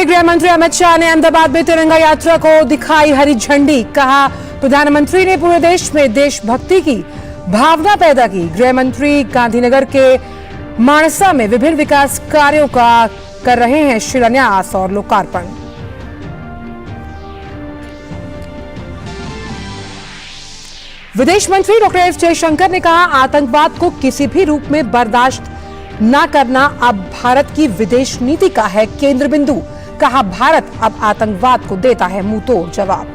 गृह मंत्री अमित शाह ने अहमदाबाद में तिरंगा यात्रा को दिखाई हरी झंडी। कहा, प्रधानमंत्री ने पूरे देश में देशभक्ति की भावना पैदा की। गृह मंत्री गांधीनगर के मानसा में विभिन्न विकास कार्यों का कर रहे हैं शिलान्यास और लोकार्पण। विदेश मंत्री डॉक्टर एस जयशंकर ने कहा, आतंकवाद को किसी भी रूप में बर्दाश्त न करना अब भारत की विदेश नीति का है केंद्र बिंदु। कहा, भारत अब आतंकवाद को देता है मुंहतोड़ जवाब।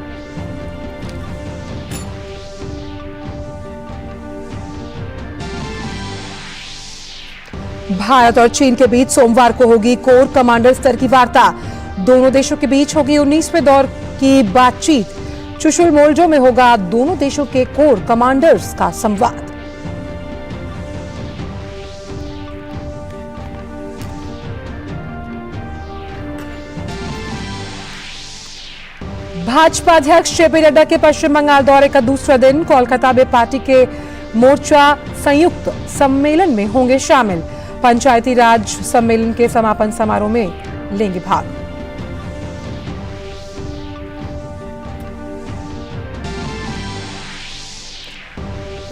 भारत और चीन के बीच सोमवार को होगी कोर कमांडर स्तर की वार्ता। दोनों देशों के बीच होगी 19वें दौर की बातचीत। चुशुल मोल्जो में होगा दोनों देशों के कोर कमांडर्स का संवाद। भाजपा अध्यक्ष जेपी नड्डा के पश्चिम बंगाल दौरे का दूसरा दिन। कोलकाता में पार्टी के मोर्चा संयुक्त सम्मेलन में होंगे शामिल। पंचायती राज सम्मेलन के समापन समारोह में लेंगे भाग।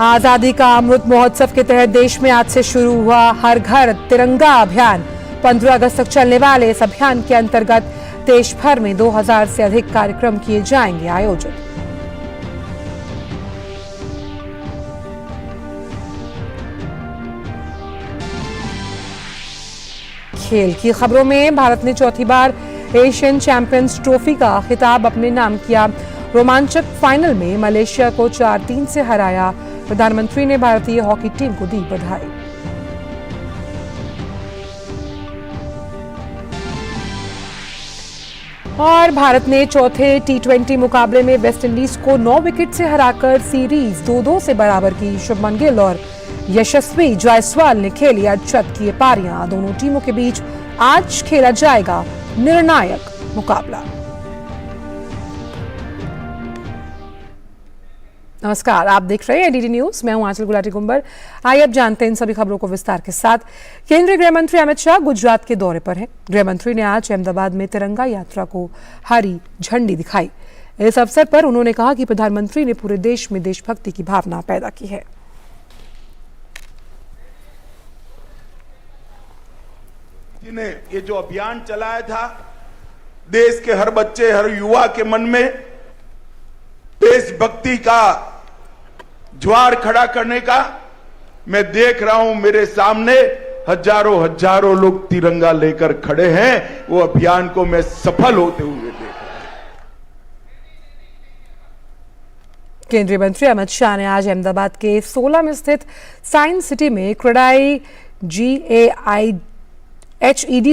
आजादी का अमृत महोत्सव के तहत देश में आज से शुरू हुआ हर घर तिरंगा अभियान। 15 अगस्त तक चलने वाले इस अभियान के अंतर्गत देश भर में 2000 से अधिक कार्यक्रम किए जाएंगे आयोजित। खेल की खबरों में भारत ने चौथी बार एशियन चैंपियंस ट्रॉफी का खिताब अपने नाम किया। रोमांचक फाइनल में मलेशिया को 4-3 से हराया। प्रधानमंत्री ने भारतीय हॉकी टीम को दी बधाई। और भारत ने चौथे टी20 मुकाबले में वेस्टइंडीज को 9 विकेट से हराकर सीरीज 2-2 से बराबर की। शुभमन गिल और यशस्वी जायसवाल ने खेली अटचट पारियां। दोनों टीमों के बीच आज खेला जाएगा निर्णायक मुकाबला। नमस्कार, आप देख रहे हैं डीडी न्यूज। मैं हूं आंचल गुलाटी गुंबर। आइए अब जानते हैं इन सभी खबरों को विस्तार के साथ। केंद्रीय गृह मंत्री अमित शाह गुजरात के दौरे पर हैं। गृह मंत्री ने आज अहमदाबाद में तिरंगा यात्रा को हरी झंडी दिखाई। इस अवसर पर उन्होंने कहा कि प्रधानमंत्री ने पूरे देश में देशभक्ति की भावना पैदा की है। ने ये जो अभियान चलाया था, देश के हर बच्चे हर युवा के मन में देशभक्ति का ज्वार खड़ा करने का, मैं देख रहा हूं मेरे सामने हजारों लोग तिरंगा लेकर खड़े हैं। वो अभियान को मैं सफल होते हुए देख रहा हूं। केंद्रीय मंत्री अमित शाह ने आज अहमदाबाद के 16 में स्थित साइंस सिटी में क्रेडाई GAIHED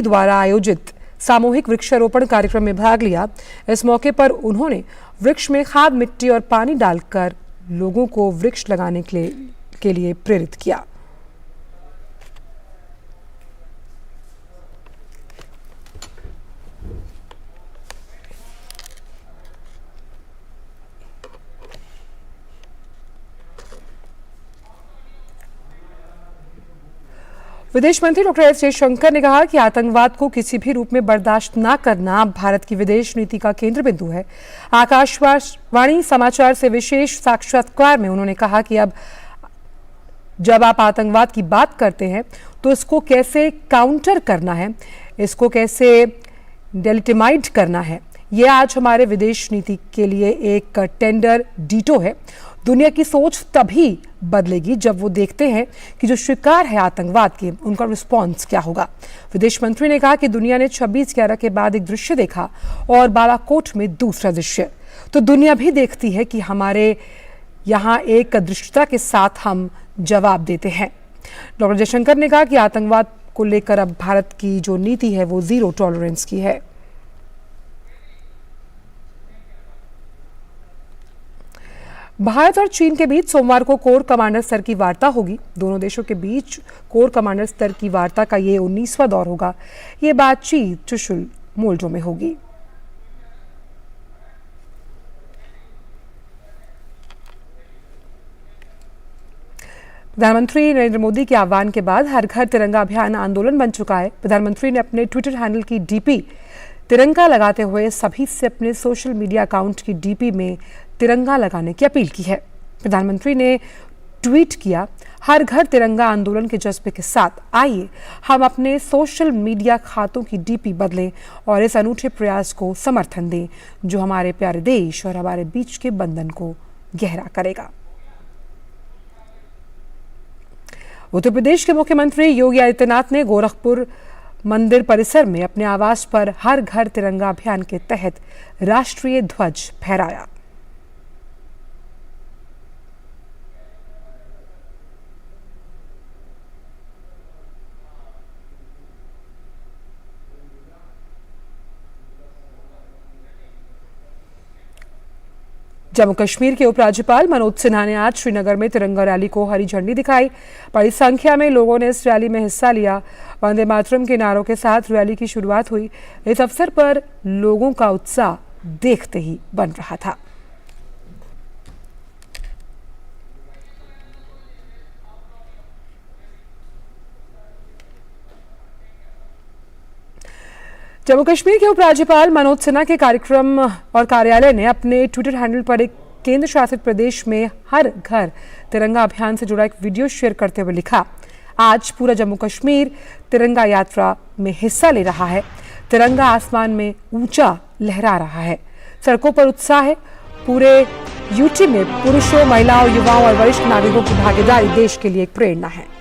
द्वारा आयोजित सामूहिक वृक्षारोपण कार्यक्रम में भाग लिया। इस मौके पर उन्होंने वृक्ष में खाद, मिट्टी और पानी डालकर लोगों को वृक्ष लगाने के लिए प्रेरित किया। विदेश मंत्री डॉक्टर एस जयशंकर ने कहा कि आतंकवाद को किसी भी रूप में बर्दाश्त न करना भारत की विदेश नीति का केंद्र बिंदु है। आकाशवाणी समाचार से विशेष साक्षात्कार में उन्होंने कहा कि अब जब आप आतंकवाद की बात करते हैं तो इसको कैसे काउंटर करना है, इसको कैसे डेलिटिमाइज करना है, ये आज हमारे विदेश नीति के लिए एक टेंडर डीटो है। दुनिया की सोच तभी बदलेगी जब वो देखते हैं कि जो शिकार है आतंकवाद के, उनका रिस्पॉन्स क्या होगा। विदेश मंत्री ने कहा कि दुनिया ने 26/11 के बाद एक दृश्य देखा और बालाकोट में दूसरा दृश्य, तो दुनिया भी देखती है कि हमारे यहाँ एक दृश्यता के साथ हम जवाब देते हैं। डॉक्टर जयशंकर ने कहा कि आतंकवाद को लेकर अब भारत की जो नीति है वो जीरो टॉलरेंस की है। भारत और चीन के बीच सोमवार को कोर कमांडर स्तर की वार्ता होगी। दोनों देशों के बीच कोर कमांडर स्तर की वार्ता का ये 19वां दौर होगा। ये बातचीत चुशुल मोल्जो में होगी। प्रधानमंत्री नरेंद्र मोदी के आह्वान के बाद हर घर तिरंगा अभियान आंदोलन बन चुका है। प्रधानमंत्री ने अपने ट्विटर हैंडल की डीपी तिरंगा लगाते हुए सभी से अपने सोशल मीडिया अकाउंट की डीपी में तिरंगा लगाने की अपील की है। प्रधानमंत्री ने ट्वीट किया, हर घर तिरंगा आंदोलन के जज्बे के साथ आइए हम अपने सोशल मीडिया खातों की डीपी बदलें और इस अनूठे प्रयास को समर्थन दें जो हमारे प्यारे देश और हमारे बीच के बंधन को गहरा करेगा। उत्तर प्रदेश के मुख्यमंत्री योगी आदित्यनाथ ने गोरखपुर मंदिर परिसर में अपने आवास पर हर घर तिरंगा अभियान के तहत राष्ट्रीय ध्वज फहराया। जम्मू कश्मीर के उपराज्यपाल मनोज सिन्हा ने आज श्रीनगर में तिरंगा रैली को हरी झंडी दिखाई। बड़ी संख्या में लोगों ने इस रैली में हिस्सा लिया। वंदे मातरम के नारों के साथ रैली की शुरुआत हुई। इस अवसर पर लोगों का उत्साह देखते ही बन रहा था। जम्मू कश्मीर के उपराज्यपाल मनोज सिन्हा के कार्यक्रम और कार्यालय ने अपने ट्विटर हैंडल पर एक केंद्र शासित प्रदेश में हर घर तिरंगा अभियान से जुड़ा एक वीडियो शेयर करते हुए लिखा, आज पूरा जम्मू कश्मीर तिरंगा यात्रा में हिस्सा ले रहा है। तिरंगा आसमान में ऊंचा लहरा रहा है। सड़कों पर उत्साह है। पूरे यूटी में पुरुषों, महिलाओं, युवाओं और वरिष्ठ नागरिकों की भागीदारी देश के लिए एक प्रेरणा है।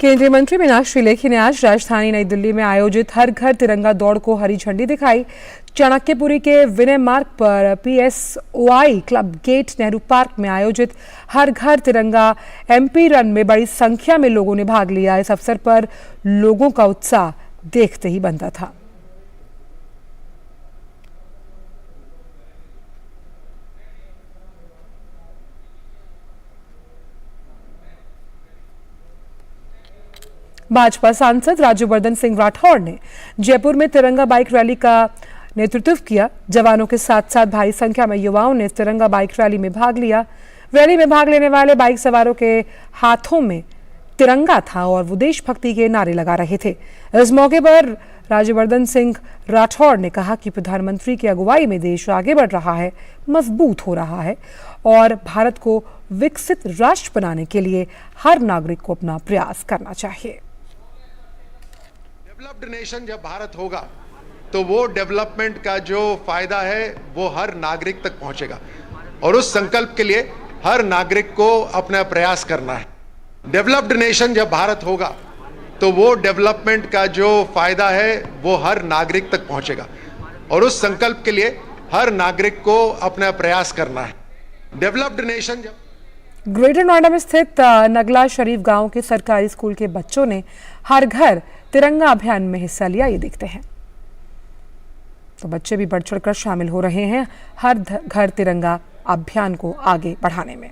केंद्रीय मंत्री मीनाक्षी लेखी ने आज राजधानी नई दिल्ली में आयोजित हर घर तिरंगा दौड़ को हरी झंडी दिखाई। चाणक्यपुरी के विनय मार्ग पर PSOI club gate Nehru park में आयोजित हर घर तिरंगा MP रन में बड़ी संख्या में लोगों ने भाग लिया। इस अवसर पर लोगों का उत्साह देखते ही बनता था। भाजपा सांसद राज्यवर्धन सिंह राठौड़ ने जयपुर में तिरंगा बाइक रैली का नेतृत्व किया। जवानों के साथ साथ भारी संख्या में युवाओं ने तिरंगा बाइक रैली में भाग लिया। रैली में भाग लेने वाले बाइक सवारों के हाथों में तिरंगा था और वो देशभक्ति के नारे लगा रहे थे। इस मौके पर राज्यवर्धन सिंह राठौड़ ने कहा कि प्रधानमंत्री की अगुवाई में देश आगे बढ़ रहा है, मजबूत हो रहा है और भारत को विकसित राष्ट्र बनाने के लिए हर नागरिक को अपना प्रयास करना चाहिए। डेवलप्ड नेशन जब भारत होगा तो वो डेवलपमेंट का जो फायदा है वो हर नागरिक तक पहुंचेगा और उस संकल्प के लिए हर नागरिक को अपना प्रयास करना है। डेवलप्ड नेशन जब भारत होगा तो वो डेवलपमेंट का जो फायदा है वो हर नागरिक तक पहुंचेगा और उस संकल्प के लिए हर नागरिक को अपना प्रयास करना है। डेवलप्ड नेशन जब ग्रेटर नोएडा में स्थित नगला शरीफ गांव के सरकारी स्कूल के बच्चों ने हर घर तिरंगा अभियान में हिस्सा लिया। ये देखते हैं। तो बच्चे भी बढ़ चढ़कर शामिल हो रहे हैं हर घर तिरंगा अभियान को आगे बढ़ाने में।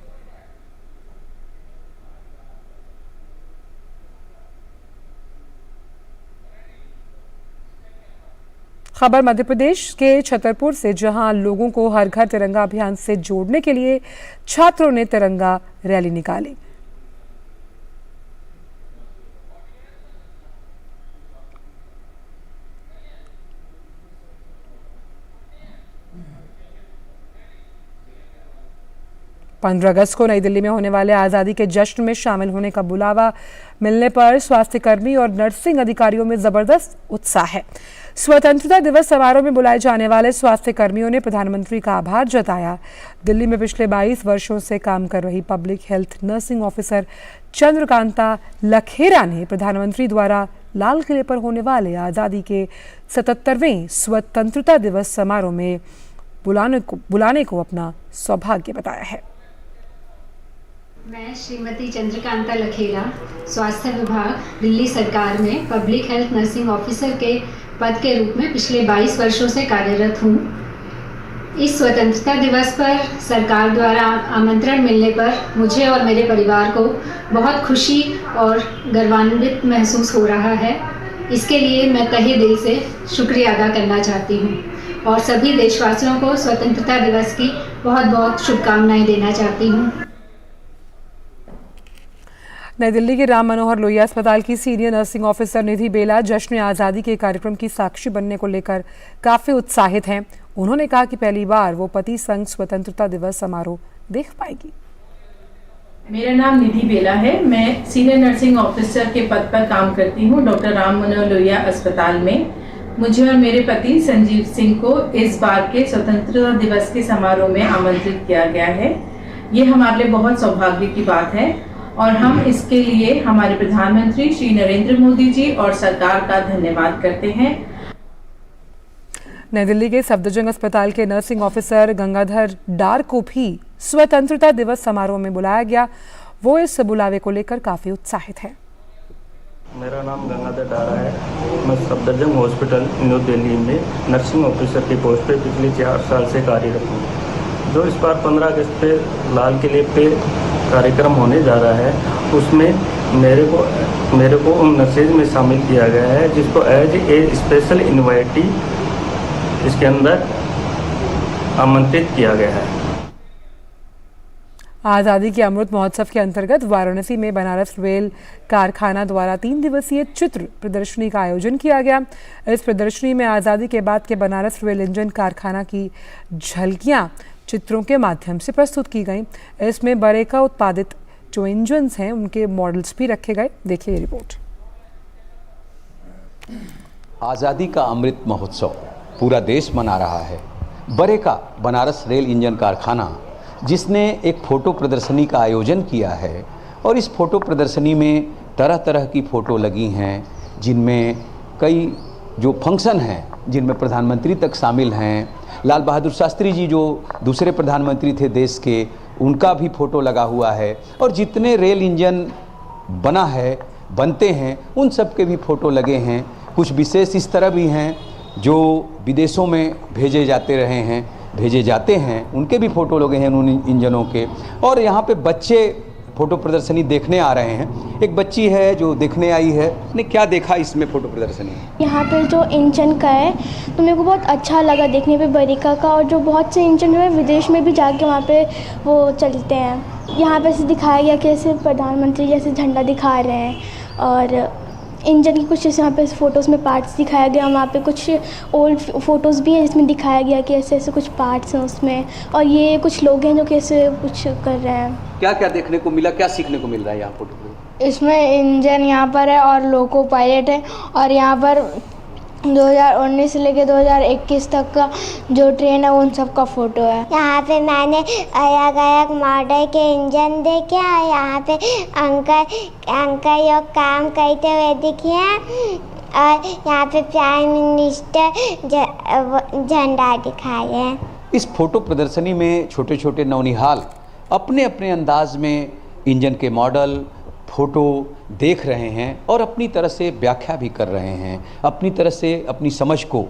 खबर मध्य प्रदेश के छतरपुर से, जहां लोगों को हर घर तिरंगा अभियान से जोड़ने के लिए छात्रों ने तिरंगा रैली निकाली। 15 अगस्त को नई दिल्ली में होने वाले आज़ादी के जश्न में शामिल होने का बुलावा मिलने पर स्वास्थ्यकर्मी और नर्सिंग अधिकारियों में जबरदस्त उत्साह है। स्वतंत्रता दिवस समारोह में बुलाए जाने वाले स्वास्थ्य कर्मियों ने प्रधानमंत्री का आभार जताया। दिल्ली में पिछले 22 वर्षों से काम कर रही public health nursing officer Chandrakanta Lakhera ने प्रधानमंत्री द्वारा लाल किले पर होने वाले आज़ादी के 77वें स्वतंत्रता दिवस समारोह में बुलाने को अपना सौभाग्य बताया है। मैं श्रीमती चंद्रकांता लखेरा स्वास्थ्य विभाग दिल्ली सरकार में पब्लिक हेल्थ नर्सिंग ऑफिसर के पद के रूप में पिछले 22 वर्षों से कार्यरत हूँ। इस स्वतंत्रता दिवस पर सरकार द्वारा आमंत्रण मिलने पर मुझे और मेरे परिवार को बहुत खुशी और गर्वान्वित महसूस हो रहा है। इसके लिए मैं तहे दिल से शुक्रिया अदा करना चाहती हूँ और सभी देशवासियों को स्वतंत्रता दिवस की बहुत बहुत शुभकामनाएं देना चाहती हूँ। नई दिल्ली के राम मनोहर लोहिया अस्पताल की सीनियर नर्सिंग ऑफिसर निधि बेला जश्न आज़ादी के कार्यक्रम की साक्षी बनने को लेकर काफ़ी उत्साहित हैं। उन्होंने कहा कि पहली बार वो पति संघ स्वतंत्रता दिवस समारोह देख पाएगी। मेरा नाम निधि बेला है। मैं सीनियर नर्सिंग ऑफिसर के पद पर काम करती हूँ डॉक्टर राम मनोहर लोहिया अस्पताल में। मुझे और मेरे पति संजीव सिंह को इस बार के स्वतंत्रता दिवस के समारोह में आमंत्रित किया गया है। ये हमारे लिए बहुत सौभाग्य की बात है और हम इसके लिए हमारे प्रधानमंत्री श्री नरेंद्र मोदी जी और सरकार का धन्यवाद करते हैं। नई दिल्ली के सफदरजंग अस्पताल के नर्सिंग ऑफिसर गंगाधर डार को भी स्वतंत्रता दिवस समारोह में बुलाया गया। वो इस बुलावे को लेकर काफी उत्साहित है। मेरा नाम गंगाधर डारा है। मैं सफदरजंग हॉस्पिटल न्यू दिल्ली में नर्सिंग ऑफिसर की पोस्ट पे पिछले 4 साल से कार्यरत हूँ। जो इस बार 15 अगस्त पे लाल किले पे कार्यक्रम होने जा रहा है उसमें मेरे को उन नर्सेज में शामिल किया गया है जिसको एज ए स्पेशल इनवाइटी इसके अंदर आमंत्रित किया गया है। आज़ादी के अमृत महोत्सव के अंतर्गत वाराणसी में बनारस रेल कारखाना द्वारा 3 दिवसीय चित्र प्रदर्शनी का आयोजन किया गया। इस प्रदर्शनी में आज़ादी के बाद के बनारस रेल इंजन कारखाना की झलकियां चित्रों के माध्यम से प्रस्तुत की गई। इसमें बरेका उत्पादित जो इंजन्स हैं उनके मॉडल्स भी रखे गए। देखिए ये रिपोर्ट। आज़ादी का अमृत महोत्सव पूरा देश मना रहा है। बरेका बनारस रेल इंजन कारखाना जिसने एक फ़ोटो प्रदर्शनी का आयोजन किया है और इस फ़ोटो प्रदर्शनी में तरह तरह की फ़ोटो लगी हैं जिनमें कई जो फंक्शन हैं जिनमें प्रधानमंत्री तक शामिल हैं। लाल बहादुर शास्त्री जी जो दूसरे प्रधानमंत्री थे देश के, उनका भी फ़ोटो लगा हुआ है और जितने रेल इंजन बनते हैं उन सब के भी फ़ोटो लगे हैं। कुछ विशेष इस तरह भी हैं जो विदेशों में भेजे जाते हैं उनके भी फ़ोटो लगे हैं उन इंजनों के। और यहाँ पे बच्चे फ़ोटो प्रदर्शनी देखने आ रहे हैं। एक बच्ची है जो देखने आई है। ने क्या देखा इसमें फ़ोटो प्रदर्शनी? यहाँ पे जो इंजन का है तो मेरे को बहुत अच्छा लगा देखने पे बरेका का, और जो बहुत से इंजन जो है विदेश में भी जाके वहाँ पे वो चलते हैं। यहाँ पे से दिखाया गया कि ऐसे प्रधानमंत्री जैसे झंडा दिखा रहे हैं और इंजन की कुछ जैसे यहाँ पे फ़ोटोज़ में पार्ट्स दिखाया गया। वहाँ पे कुछ ओल्ड फ़ोटोज़ भी हैं जिसमें दिखाया गया कि ऐसे ऐसे कुछ पार्ट्स हैं उसमें, और ये कुछ लोग हैं जो कैसे कुछ कर रहे हैं। क्या क्या देखने को मिला, क्या सीखने को मिल रहा है यहाँ फोटो में? इसमें इंजन यहाँ पर है और लोको पायलट है और यहाँ पर 2019 से लेकर 2021 तक का जो ट्रेन है उन सब का फ़ोटो है। यहाँ पे मैंने अलग अलग मॉडल के इंजन देखे और यहाँ पे अंकल लोग काम करते हुए दिखे हैं और यहाँ पे प्राइम मिनिस्टर झंडा दिखाए हैं। इस फोटो प्रदर्शनी में छोटे छोटे नौनिहाल अपने अपने अंदाज में इंजन के मॉडल फ़ोटो देख रहे हैं और अपनी तरह से व्याख्या भी कर रहे हैं। अपनी तरह से अपनी समझ को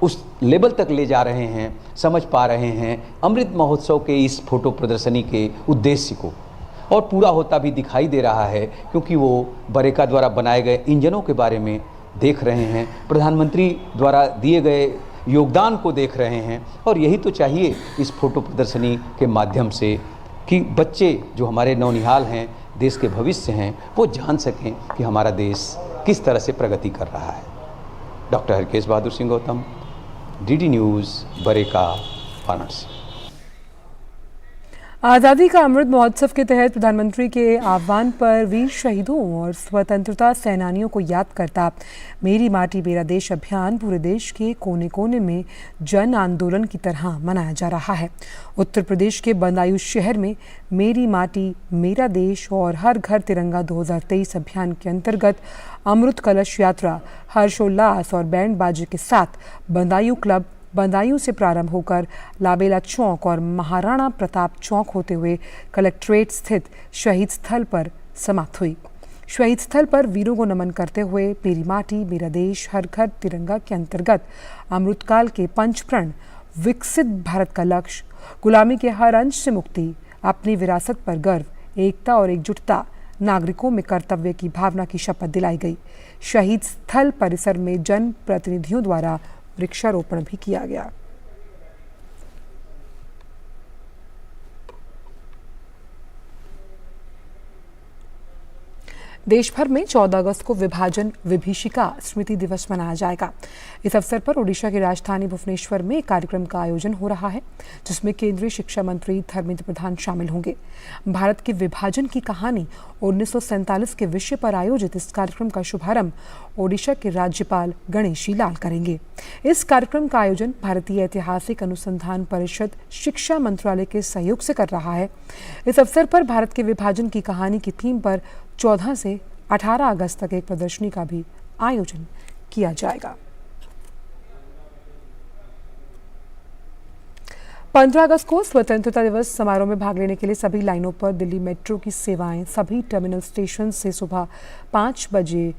उस लेवल तक ले जा रहे हैं, समझ पा रहे हैं अमृत महोत्सव के इस फोटो प्रदर्शनी के उद्देश्य को। और पूरा होता भी दिखाई दे रहा है क्योंकि वो बरेका द्वारा बनाए गए इंजनों के बारे में देख रहे हैं, प्रधानमंत्री द्वारा दिए गए योगदान को देख रहे हैं। और यही तो चाहिए इस फोटो प्रदर्शनी के माध्यम से कि बच्चे जो हमारे नौनिहाल हैं, देश के भविष्य हैं, वो जान सकें कि हमारा देश किस तरह से प्रगति कर रहा है। Doctor Harkesh Bahadur Singh Gautam, DD news, Bareka, Varanasi. आज़ादी का अमृत महोत्सव के तहत प्रधानमंत्री के आह्वान पर वीर शहीदों और स्वतंत्रता सेनानियों को याद करता मेरी माटी मेरा देश अभियान पूरे देश के कोने कोने में जन आंदोलन की तरह मनाया जा रहा है। उत्तर प्रदेश के बदायूं शहर में मेरी माटी मेरा देश और हर घर तिरंगा 2023 अभियान के अंतर्गत अमृत कलश यात्रा हर्षोल्लास और बैंड बाजे के साथ बदायूं क्लब बदायूं से प्रारंभ होकर लाबेला चौक और महाराणा प्रताप चौक होते हुए कलेक्ट्रेट स्थित शहीद स्थल पर समाप्त हुई। शहीद स्थल पर वीरों को नमन करते हुए मेरी माटी मेरा देश हर घर तिरंगा के अंतर्गत अमृतकाल के पंचप्रण विकसित भारत का लक्ष्य, गुलामी के हर अंश से मुक्ति, अपनी विरासत पर गर्व, एकता और एकजुटता, नागरिकों में कर्तव्य की भावना की शपथ दिलाई गई। शहीद स्थल परिसर में जन प्रतिनिधियों द्वारा वृक्षारोपण भी किया गया। देश भर में 14 अगस्त को विभाजन विभीषिका स्मृति दिवस मनाया जाएगा। इस अवसर पर ओडिशा की राजधानी भुवनेश्वर में एक कार्यक्रम का आयोजन हो रहा है, जिसमें केंद्रीय शिक्षा मंत्री धर्मेंद्र प्रधान शामिल होंगे। भारत के विभाजन की कहानी 1947 के विषय पर आयोजित इस कार्यक्रम का शुभारंभ ओडिशा के राज्यपाल गणेशी लाल करेंगे। इस कार्यक्रम का आयोजन भारतीय ऐतिहासिक अनुसंधान परिषद शिक्षा मंत्रालय के सहयोग से कर रहा है। इस अवसर पर भारत के विभाजन की कहानी की थीम पर 14 से 18 अगस्त तक एक प्रदर्शनी का भी आयोजन किया जाएगा। 15 अगस्त को स्वतंत्रता दिवस समारोह में भाग लेने के लिए सभी लाइनों पर दिल्ली मेट्रो की सेवाएं सभी टर्मिनल स्टेशन से सुबह 5 बजे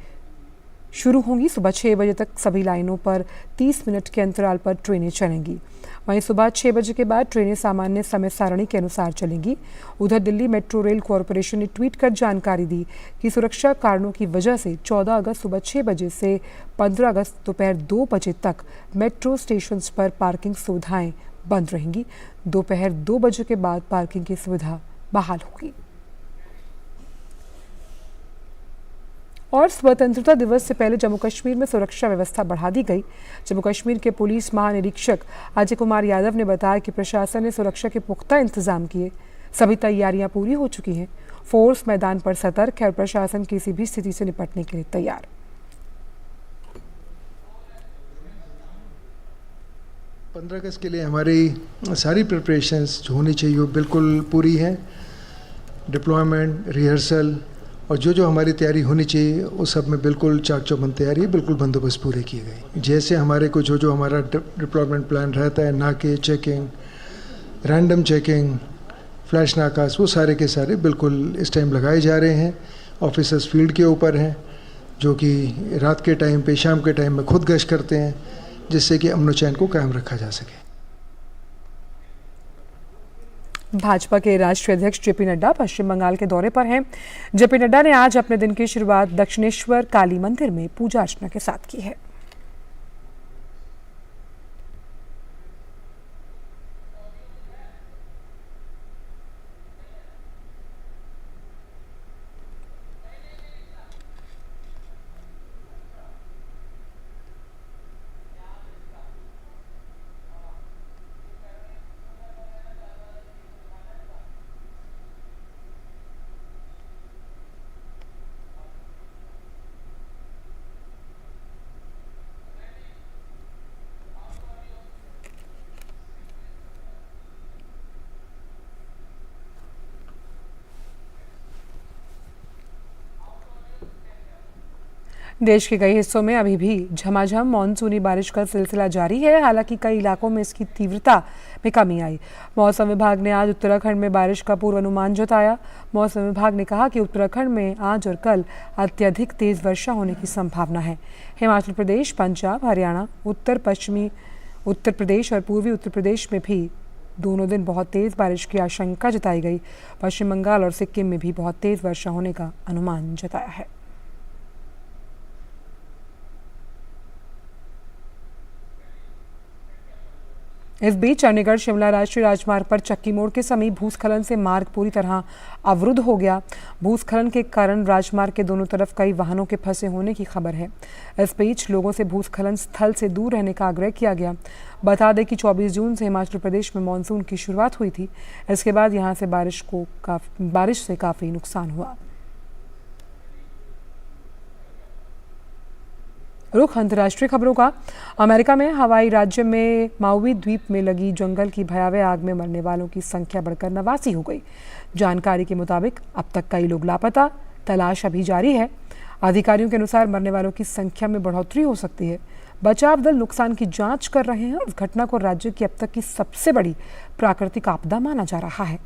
शुरू होंगी। सुबह 6 बजे तक सभी लाइनों पर 30 मिनट के अंतराल पर ट्रेनें चलेंगी। वहीं सुबह 6 बजे के बाद ट्रेनें सामान्य समय सारणी के अनुसार चलेंगी। उधर दिल्ली मेट्रो रेल कॉरपोरेशन ने ट्वीट कर जानकारी दी कि सुरक्षा कारणों की वजह से 14 अगस्त सुबह 6 बजे से 15 अगस्त दोपहर 2 बजे तक मेट्रो स्टेशन पर पार्किंग सुविधाएं बंद रहेंगी। दोपहर 2 बजे के बाद पार्किंग की सुविधा बहाल होगी। और स्वतंत्रता दिवस से पहले जम्मू कश्मीर में सुरक्षा व्यवस्था बढ़ा दी गई। जम्मू कश्मीर के पुलिस महानिरीक्षक अजय कुमार यादव ने बताया कि प्रशासन ने सुरक्षा के पुख्ता इंतजाम किए, सभी तैयारियां पूरी हो चुकी हैं। फोर्स मैदान पर सतर्क है और प्रशासन किसी भी स्थिति से निपटने के लिए तैयार। पंद्रह अगस्त के लिए हमारी सारी प्रिपरेशंस जो होनी चाहिए वो बिल्कुल पूरी है। डिप्लॉयमेंट, रिहर्सल और जो हमारी तैयारी होनी चाहिए उस सब में बिल्कुल चाक चौबंद तैयारी है, बिल्कुल बंदोबस्त पूरे किए गए। जैसे हमारे को जो हमारा डिप्लॉयमेंट प्लान रहता है, नाके चेकिंग, रैंडम चेकिंग, फ्लैश नाकास, वो सारे के सारे बिल्कुल इस टाइम लगाए जा रहे हैं। ऑफिसर्स फील्ड के ऊपर हैं जो कि रात के टाइम पे, शाम के टाइम में खुद गश्त करते हैं, जिससे कि अमन चैन को कायम रखा जा सके। भाजपा के राष्ट्रीय अध्यक्ष जेपी नड्डा पश्चिम बंगाल के दौरे पर हैं। जेपी नड्डा ने आज अपने दिन की शुरुआत दक्षिणेश्वर काली मंदिर में पूजा अर्चना के साथ की है। देश के कई हिस्सों में अभी भी झमाझम मानसूनी बारिश का सिलसिला जारी है। हालांकि कई इलाकों में इसकी तीव्रता में कमी आई। मौसम विभाग ने आज उत्तराखंड में बारिश का पूर्वानुमान जताया। मौसम विभाग ने कहा कि उत्तराखंड में आज और कल अत्यधिक तेज वर्षा होने की संभावना है। हिमाचल प्रदेश, पंजाब, हरियाणा, उत्तर पश्चिमी उत्तर प्रदेश और पूर्वी उत्तर प्रदेश में भी दोनों दिन बहुत तेज बारिश की आशंका जताई गई। पश्चिम बंगाल और सिक्किम में भी बहुत तेज वर्षा होने का अनुमान जताया है। इस बीच चंडीगढ़ शिमला राष्ट्रीय राजमार्ग पर चक्की मोड़ के समीप भूस्खलन से मार्ग पूरी तरह अवरुद्ध हो गया। भूस्खलन के कारण राजमार्ग के दोनों तरफ कई वाहनों के फंसे होने की खबर है। इस बीच लोगों से भूस्खलन स्थल से दूर रहने का आग्रह किया गया। बता दें कि 24 जून से हिमाचल प्रदेश में मानसून की शुरुआत हुई थी। इसके बाद यहां से बारिश से काफी नुकसान हुआ। रुख अंतर्राष्ट्रीय खबरों का। अमेरिका में हवाई राज्य में माउई द्वीप में लगी जंगल की भयावह आग में मरने वालों की संख्या बढ़कर 89 हो गई। जानकारी के मुताबिक अब तक कई लोग लापता, तलाश अभी जारी है। अधिकारियों के अनुसार मरने वालों की संख्या में बढ़ोतरी हो सकती है। बचाव दल नुकसान की जांच कर रहे हैं और इस घटना को राज्य की अब तक की सबसे बड़ी प्राकृतिक आपदा माना जा रहा है।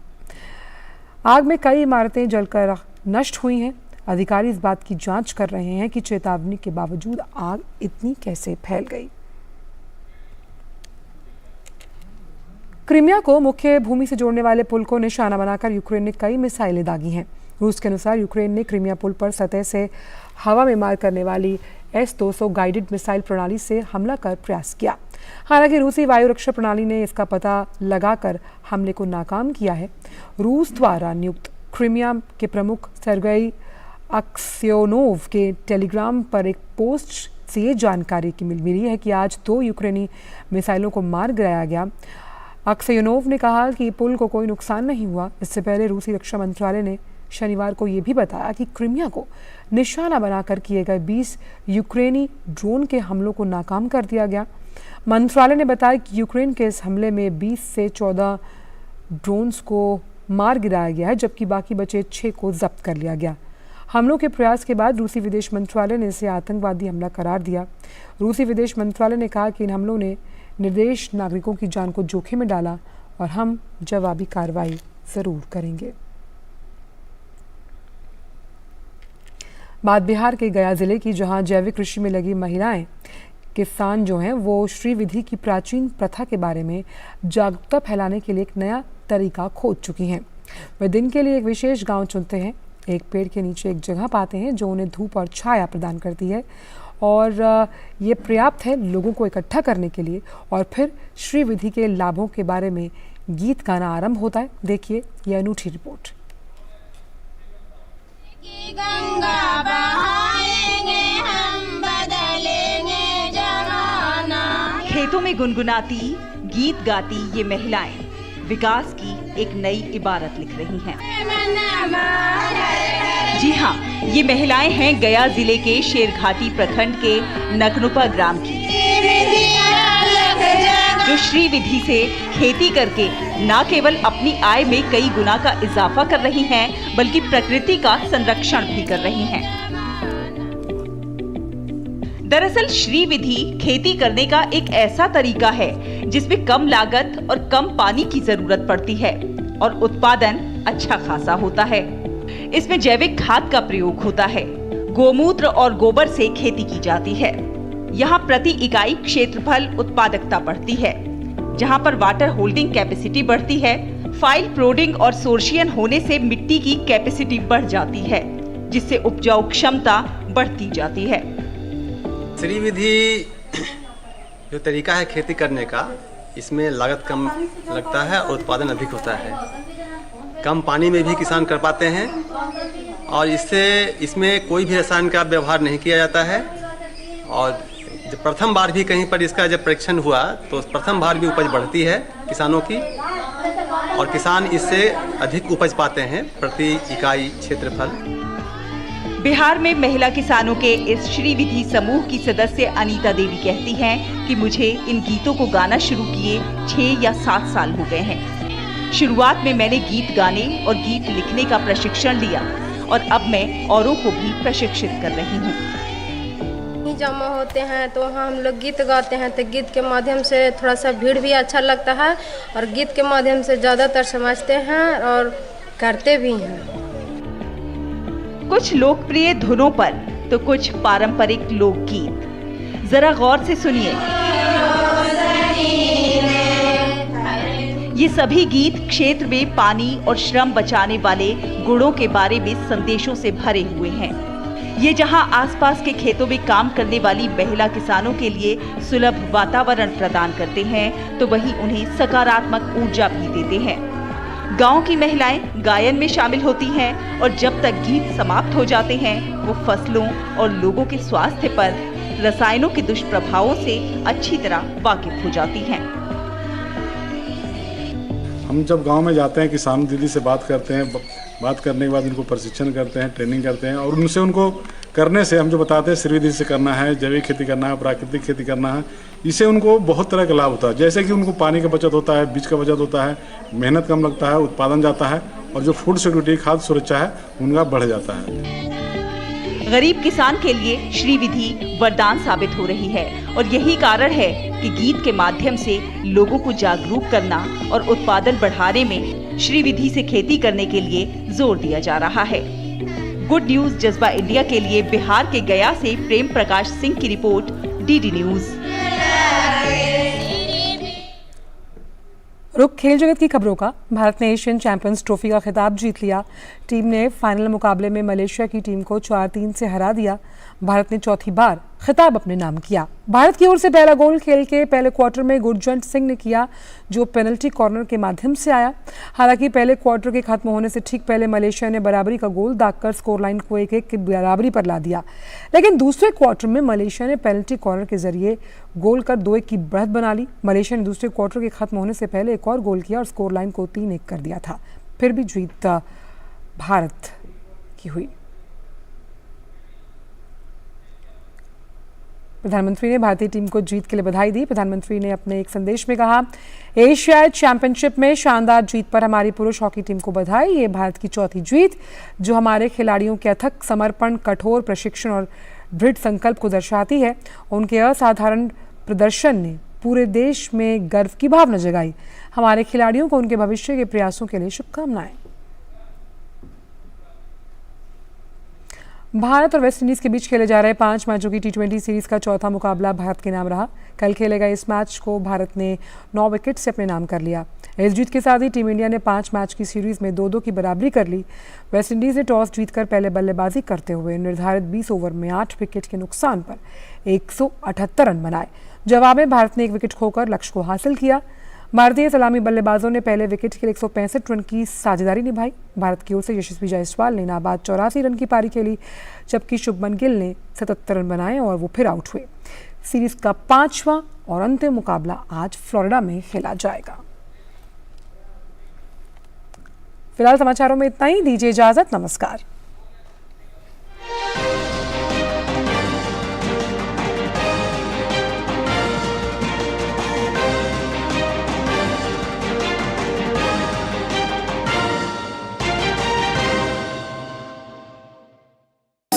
आग में कई इमारतें जलकर नष्ट हुई हैं। अधिकारी इस बात की जांच कर रहे हैं कि चेतावनी के बावजूद आग इतनी कैसे फैल गई। क्रीमिया को मुख्य भूमि से जोड़ने वाले पुल को निशाना बनाकर यूक्रेन ने कई मिसाइलें दागी हैं। रूस के अनुसार यूक्रेन ने क्रीमिया पुल पर सतह से हवा में मार करने वाली S-200 गाइडेड मिसाइल प्रणाली से हमला कर प्रयास किया। हालांकि रूसी वायु रक्षा प्रणाली ने इसका पता लगाकर हमले को नाकाम किया है। रूस द्वारा नियुक्त क्रीमिया के प्रमुख सर्गेई अक्स्योनोव के टेलीग्राम पर एक पोस्ट से ये जानकारी मिली है कि आज 2 यूक्रेनी मिसाइलों को मार गिराया गया। अक्स्योनोव ने कहा कि पुल को कोई नुकसान नहीं हुआ। इससे पहले रूसी रक्षा मंत्रालय ने शनिवार को ये भी बताया कि क्रीमिया को निशाना बनाकर किए गए 20 यूक्रेनी ड्रोन के हमलों को नाकाम कर दिया गया। मंत्रालय ने बताया कि यूक्रेन के इस हमले में 20 से 14 ड्रोन्स को मार गिराया गया है, जबकि बाकी बचे 6 को जब्त कर लिया गया। हमलों के प्रयास के बाद रूसी विदेश मंत्रालय ने इसे आतंकवादी हमला करार दिया। रूसी विदेश मंत्रालय ने कहा कि इन हमलों ने निर्दोष नागरिकों की जान को जोखिम में डाला और हम जवाबी कार्रवाई जरूर करेंगे। बात बिहार के गया जिले की, जहां जैविक कृषि में लगी महिलाएं किसान जो हैं वो श्रीविधि की प्राचीन प्रथा के बारे में जागरूकता फैलाने के लिए एक नया तरीका खोज चुकी हैं। वे दिन के लिए एक विशेष गांव चुनते हैं, एक पेड़ के नीचे एक जगह पाते हैं जो उन्हें धूप और छाया प्रदान करती है और ये पर्याप्त है लोगों को इकट्ठा करने के लिए। और फिर श्रीविधि के लाभों के बारे में गीत गाना आरंभ होता है। देखिए ये अनूठी रिपोर्ट। गंगा बहाएंगे हम, बदलेंगे जमाना। खेतों में गुनगुनाती, गीत गाती ये महिलाएं विकास की एक नई इबारत लिख रही हैं। जी हाँ, ये महिलाएं हैं गया जिले के शेरघाटी प्रखंड के नकनुपा ग्राम की, जो श्रीविधि से खेती करके न केवल अपनी आय में कई गुना का इजाफा कर रही हैं, बल्कि प्रकृति का संरक्षण भी कर रही हैं। दरअसल श्रीविधि खेती करने का एक ऐसा तरीका है जिसमें कम लागत और कम पानी की जरूरत पड़ती है और उत्पादन अच्छा खासा होता है। इसमें जैविक खाद का प्रयोग होता है। गोमूत्र और गोबर से खेती की जाती है। यहाँ प्रति इकाई क्षेत्रफल उत्पादकता बढ़ती है। जहाँ पर वाटर होल्डिंग कैपेसिटी बढ़ती है, फाइल प्रोडिंग और सोर्शियन होने से मिट्टी की कैपेसिटी बढ़ जाती है, जिससे उपजाऊ क्षमता बढ़ती जाती है। श्रीविधि जो तरीका है खेती करने का, इसमें लागत कम लगता है और उत्पादन अधिक होता है। कम पानी में भी किसान कर पाते हैं और इसमें कोई भी रसायन का व्यवहार नहीं किया जाता है। और जब प्रथम बार भी कहीं पर इसका जब परीक्षण हुआ तो प्रथम बार भी उपज बढ़ती है किसानों की और किसान इससे अधिक उपज पाते हैं प्रति इकाई क्षेत्रफल। बिहार में महिला किसानों के इस श्रीविधि समूह की सदस्य अनीता देवी कहती हैं कि मुझे इन गीतों को गाना शुरू किए 6 या 7 साल हो गए हैं। शुरुआत में मैंने गीत गाने और गीत लिखने का प्रशिक्षण लिया और अब मैं औरों को भी प्रशिक्षित कर रही हूँ। जमा होते हैं तो वहाँ हम लोग गीत गाते हैं, तो गीत के माध्यम से थोड़ा सा भीड़ भी अच्छा लगता है और गीत के माध्यम से ज़्यादातर समझते हैं और करते भी हैं। कुछ लोकप्रिय धुनों पर तो कुछ पारंपरिक लोकगीत। जरा गौर से सुनिए। ये सभी गीत क्षेत्र में पानी और श्रम बचाने वाले गुणों के बारे में संदेशों से भरे हुए हैं। ये जहां आसपास के खेतों में काम करने वाली महिला किसानों के लिए सुलभ वातावरण प्रदान करते हैं, तो वहीं उन्हें सकारात्मक ऊर्जा भी देते हैं। गांव की महिलाएं गायन में शामिल होती हैं और जब तक गीत समाप्त हो जाते हैं, वो फसलों और लोगों के स्वास्थ्य पर रसायनों के दुष्प्रभावों से अच्छी तरह वाकिफ हो जाती हैं। हम जब गांव में जाते हैं, किसान दीदी से बात करते हैं, बात करने के बाद उनको प्रशिक्षण करते हैं, ट्रेनिंग करते हैं और उनसे उनको करने से हम जो बताते हैं श्रीविधि से करना है, जैविक खेती करना है, प्राकृतिक खेती करना है, इससे उनको बहुत तरह का लाभ होता है। जैसे कि उनको पानी का बचत होता है, बीज का बचत होता है, मेहनत कम लगता है, उत्पादन जाता है और जो फूड सिक्योरिटी, खाद्य सुरक्षा है, उनका बढ़ जाता है। गरीब किसान के लिए श्रीविधि वरदान साबित हो रही है और यही कारण है कि गीत के माध्यम से लोगों को जागरूक करना और उत्पादन बढ़ाने में श्रीविधि से खेती करने के लिए जोर दिया जा रहा है। गुड न्यूज जज्बा इंडिया के लिए बिहार के गया से प्रेम प्रकाश सिंह की रिपोर्ट, डीडी न्यूज। रुख खेल जगत की खबरों का। भारत ने एशियन चैंपियंस ट्रॉफी का खिताब जीत लिया। टीम ने फाइनल मुकाबले में मलेशिया की टीम को 4-3 से हरा दिया। भारत ने चौथी बार खिताब अपने नाम किया। भारत की ओर से पहला गोल खेल के पहले क्वार्टर में गुरजंट सिंह ने किया, जो पेनल्टी कॉर्नर के माध्यम से आया। हालांकि पहले क्वार्टर के खत्म होने से ठीक पहले मलेशिया ने बराबरी का गोल दागकर स्कोर लाइन को 1-1 की बराबरी पर ला दिया। लेकिन दूसरे क्वार्टर में मलेशिया ने पेनल्टी कॉर्नर के जरिए गोल कर 2-1 की बढ़त बना ली। मलेशिया ने दूसरे क्वार्टर के खत्म होने से पहले एक और गोल किया और स्कोर लाइन को 3-1 कर दिया था। फिर भी जीत भारत की हुई। प्रधानमंत्री ने भारतीय टीम को जीत के लिए बधाई दी। प्रधानमंत्री ने अपने एक संदेश में कहा, एशियाई चैंपियनशिप में शानदार जीत पर हमारी पुरुष हॉकी टीम को बधाई। ये भारत की चौथी जीत, जो हमारे खिलाड़ियों के अथक समर्पण, कठोर प्रशिक्षण और दृढ़ संकल्प को दर्शाती है। उनके असाधारण प्रदर्शन ने पूरे देश में गर्व की भावना जगाई। हमारे खिलाड़ियों को उनके भविष्य के प्रयासों के लिए शुभकामनाएं। भारत और वेस्टइंडीज के बीच खेले जा रहे 5 मैचों की T20 सीरीज का चौथा मुकाबला भारत के नाम रहा। कल खेले गए इस मैच को भारत ने 9 विकेट से अपने नाम कर लिया। इस जीत के साथ ही टीम इंडिया ने 5 मैच की सीरीज में 2-2 की बराबरी कर ली। वेस्टइंडीज ने टॉस जीतकर पहले बल्लेबाजी करते हुए निर्धारित 20 ओवर में 8 विकेट के नुकसान पर 178 रन बनाए। जवाब में भारत ने 1 विकेट खोकर लक्ष्य को हासिल किया। भारतीय सलामी बल्लेबाजों ने पहले विकेट के लिए 165 रन की साझेदारी निभाई। भारत की ओर से यशस्वी जायसवाल ने नाबाद 84 रन की पारी खेली, जबकि शुभमन गिल ने 77 रन बनाए और वो फिर आउट हुए। सीरीज का 5वां और अंतिम मुकाबला आज फ्लोरिडा में खेला जाएगा। फिलहाल समाचारों में इतना ही। दीजिए इजाजत। नमस्कार।